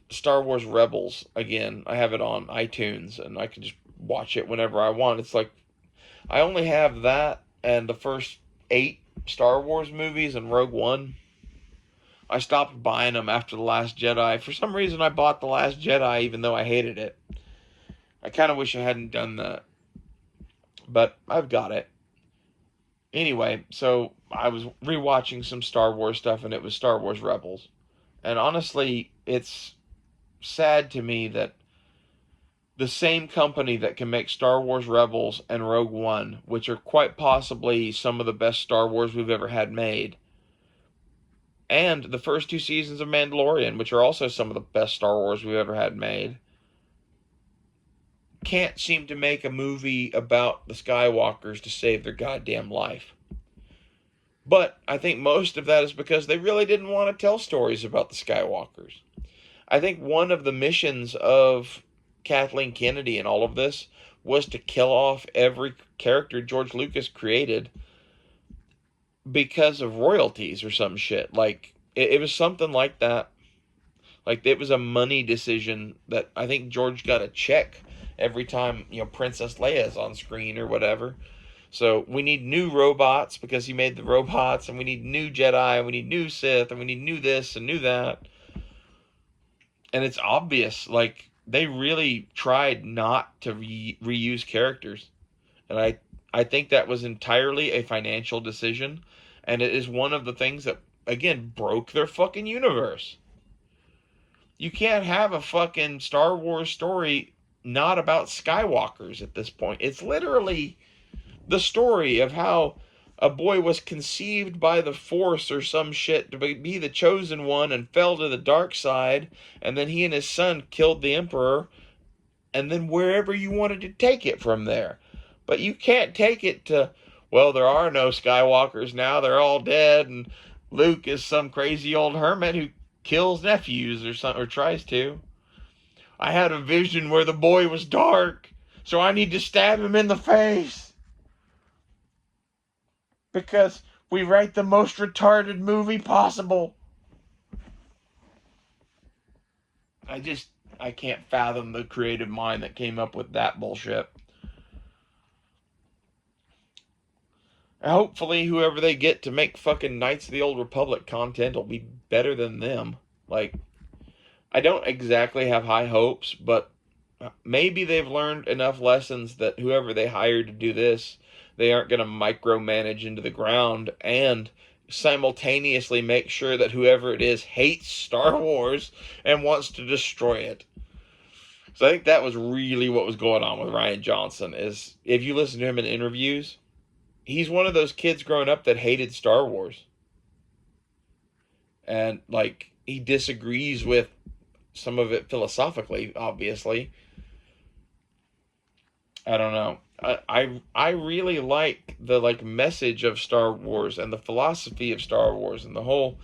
Star Wars Rebels again. I have it on iTunes, and I can just watch it whenever I want. It's like, I only have that and the first 8 Star Wars movies and Rogue One. I stopped buying them after The Last Jedi. For some reason, I bought The Last Jedi even though I hated it. I kind of wish I hadn't done that. But I've got it. Anyway, so I was rewatching some Star Wars stuff, and it was Star Wars Rebels. And honestly, it's sad to me that the same company that can make Star Wars Rebels and Rogue One, which are quite possibly some of the best Star Wars we've ever had made, and the first 2 seasons of Mandalorian, which are also some of the best Star Wars we've ever had made, can't seem to make a movie about the Skywalkers to save their goddamn life. But I think most of that is because they really didn't want to tell stories about the Skywalkers. I think one of the missions of Kathleen Kennedy and all of this was to kill off every character George Lucas created because of royalties or some shit. Like, it was something like that. Like, it was a money decision that I think George got a check every time, Princess Leia's on screen or whatever. So we need new robots because he made the robots, and we need new Jedi, and we need new Sith, and we need new this and new that. And it's obvious, like, they really tried not to reuse characters. And I think that was entirely a financial decision. And it is one of the things that, again, broke their fucking universe. You can't have a fucking Star Wars story not about Skywalkers at this point. It's literally the story of how a boy was conceived by the Force or some shit to be the chosen one and fell to the dark side, and then he and his son killed the Emperor, and then wherever you wanted to take it from there. But you can't take it to, well, there are no Skywalkers now, they're all dead, and Luke is some crazy old hermit who kills nephews or something, or tries to. I had a vision where the boy was dark, so I need to stab him in the face. Because we write the most retarded movie possible. I can't fathom the creative mind that came up with that bullshit. Hopefully, whoever they get to make fucking Knights of the Old Republic content will be better than them. Like, I don't exactly have high hopes, but maybe they've learned enough lessons that whoever they hire to do this, they aren't going to micromanage into the ground and simultaneously make sure that whoever it is hates Star Wars and wants to destroy it. So I think that was really what was going on with Rian Johnson. Is if you listen to him in interviews, he's one of those kids growing up that hated Star Wars. And like he disagrees with some of it philosophically, obviously. I don't know. I really like the like message of Star Wars and the philosophy of Star Wars and the whole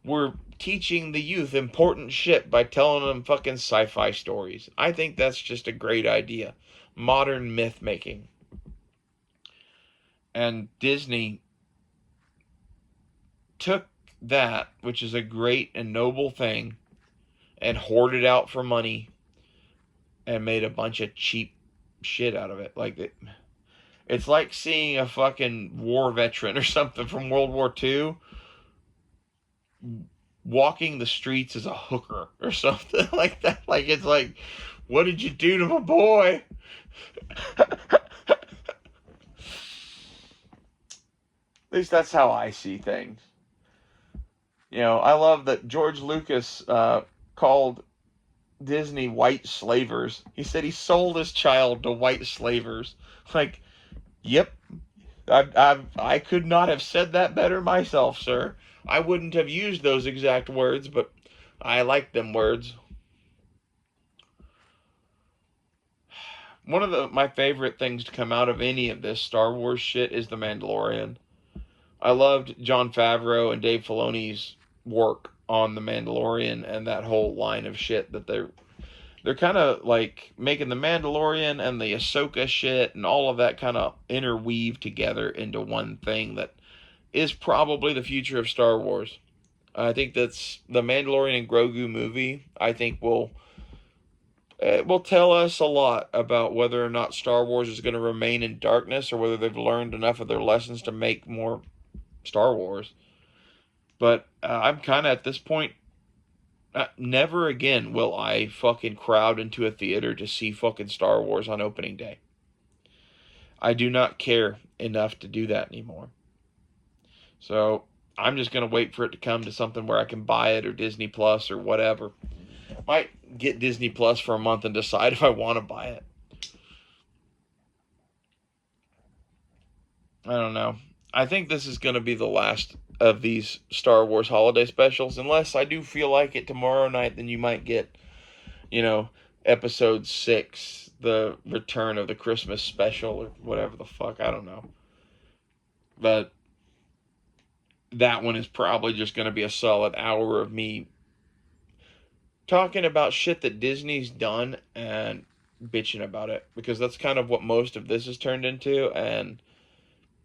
we're teaching the youth important shit by telling them fucking sci-fi stories. I think that's just a great idea. Modern myth making. And Disney took that, which is a great and noble thing, and hoarded out for money and made a bunch of cheap shit out of it. Like it's like seeing a fucking war veteran or something from World War II walking the streets as a hooker or something like that. Like it's like, what did you do to my boy? At least that's how I see things. You know, I love that George Lucas called Disney white slavers. He said he sold his child to white slavers. Like, yep, I could not have said that better myself, sir. I wouldn't have used those exact words, but I like them words. One of my favorite things to come out of any of this Star Wars shit is The Mandalorian. I loved Jon Favreau and Dave Filoni's work on The Mandalorian and that whole line of shit that they're kind of like making The Mandalorian and the Ahsoka shit and all of that kind of interweave together into one thing that is probably the future of Star Wars. I think that's the Mandalorian and Grogu movie. I think will tell us a lot about whether or not Star Wars is going to remain in darkness or whether they've learned enough of their lessons to make more Star Wars. But I'm kind of at this point, never again will I fucking crowd into a theater to see fucking Star Wars on opening day. I do not care enough to do that anymore. So I'm just going to wait for it to come to something where I can buy it or Disney Plus or whatever. Might get Disney Plus for a month and decide if I want to buy it. I don't know. I think this is going to be the last of these Star Wars holiday specials. Unless I do feel like it tomorrow night, then you might get, episode 6, the return of the Christmas special or whatever the fuck. I don't know. But that one is probably just going to be a solid hour of me talking about shit that Disney's done and bitching about it. Because that's kind of what most of this has turned into. And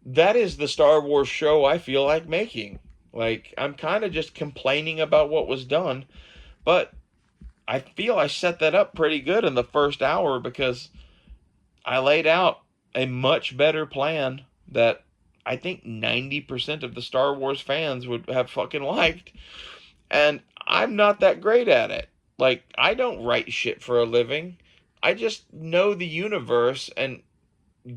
that is the Star Wars show I feel like making. Like, I'm kind of just complaining about what was done. But I feel I set that up pretty good in the first hour because I laid out a much better plan that I think 90% of the Star Wars fans would have fucking liked. And I'm not that great at it. Like, I don't write shit for a living. I just know the universe and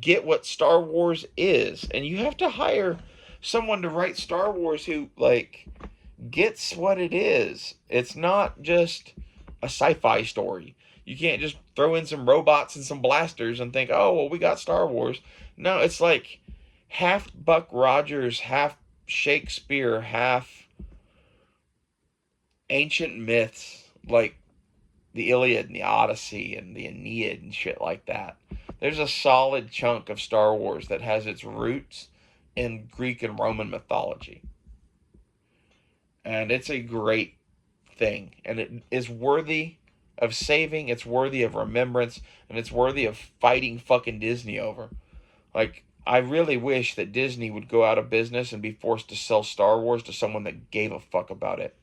get what Star Wars is. And you have to hire someone to write Star Wars who, like, gets what it is. It's not just a sci-fi story. You can't just throw in some robots and some blasters and think, oh, well, we got Star Wars. No, it's like, half Buck Rogers, half Shakespeare, half ancient myths like the Iliad and the Odyssey and the Aeneid and shit like that. There's a solid chunk of Star Wars that has its roots in Greek and Roman mythology. And it's a great thing. And it is worthy of saving, it's worthy of remembrance, and it's worthy of fighting fucking Disney over. Like, I really wish that Disney would go out of business and be forced to sell Star Wars to someone that gave a fuck about it.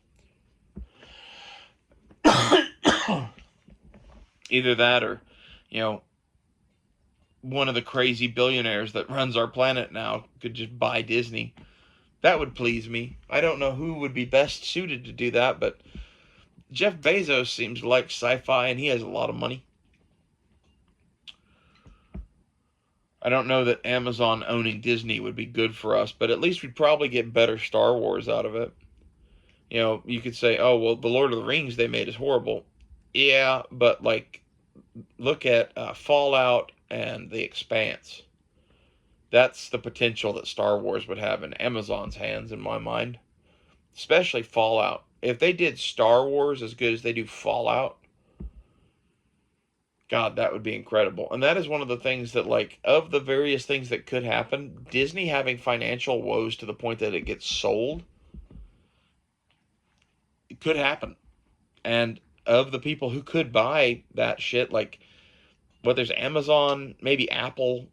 Either that or, you know, one of the crazy billionaires that runs our planet now could just buy Disney. That would please me. I don't know who would be best suited to do that, but Jeff Bezos seems to like sci-fi and he has a lot of money. I don't know that Amazon owning Disney would be good for us, but at least we'd probably get better Star Wars out of it. You know, you could say, oh, well, the Lord of the Rings they made is horrible. Yeah, but, like, look at Fallout and The Expanse. That's the potential that Star Wars would have in Amazon's hands, in my mind. Especially Fallout. If they did Star Wars as good as they do Fallout, God, that would be incredible. And that is one of the things that, like, of the various things that could happen, Disney having financial woes to the point that it gets sold, it could happen. And of the people who could buy that shit, like, what, there's Amazon, maybe Apple,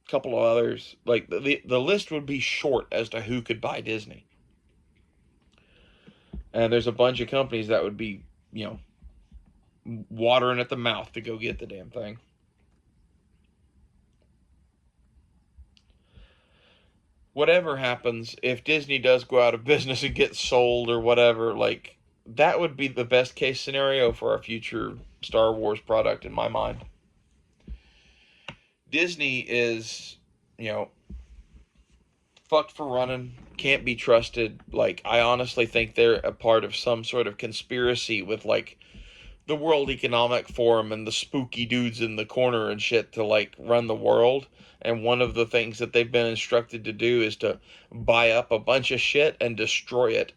a couple of others. Like, the list would be short as to who could buy Disney. And there's a bunch of companies that would be, you know, watering at the mouth to go get the damn thing. Whatever happens, if Disney does go out of business and get sold or whatever, like, that would be the best case scenario for our future Star Wars product in my mind. Disney is, you know, fucked for running, can't be trusted. Like, I honestly think they're a part of some sort of conspiracy with, like, the World Economic Forum and the spooky dudes in the corner and shit to, like, run the world. And one of the things that they've been instructed to do is to buy up a bunch of shit and destroy it.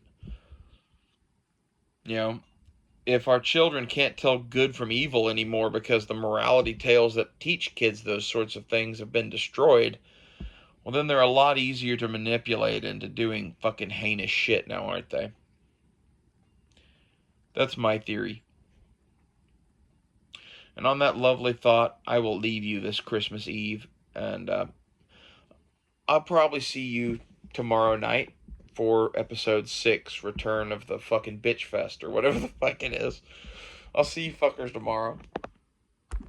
You know, if our children can't tell good from evil anymore because the morality tales that teach kids those sorts of things have been destroyed, well, then they're a lot easier to manipulate into doing fucking heinous shit now, aren't they? That's my theory. And on that lovely thought, I will leave you this Christmas Eve. And I'll probably see you tomorrow night for episode 6, Return of the fucking Bitch Fest, or whatever the fuck it is. I'll see you fuckers tomorrow.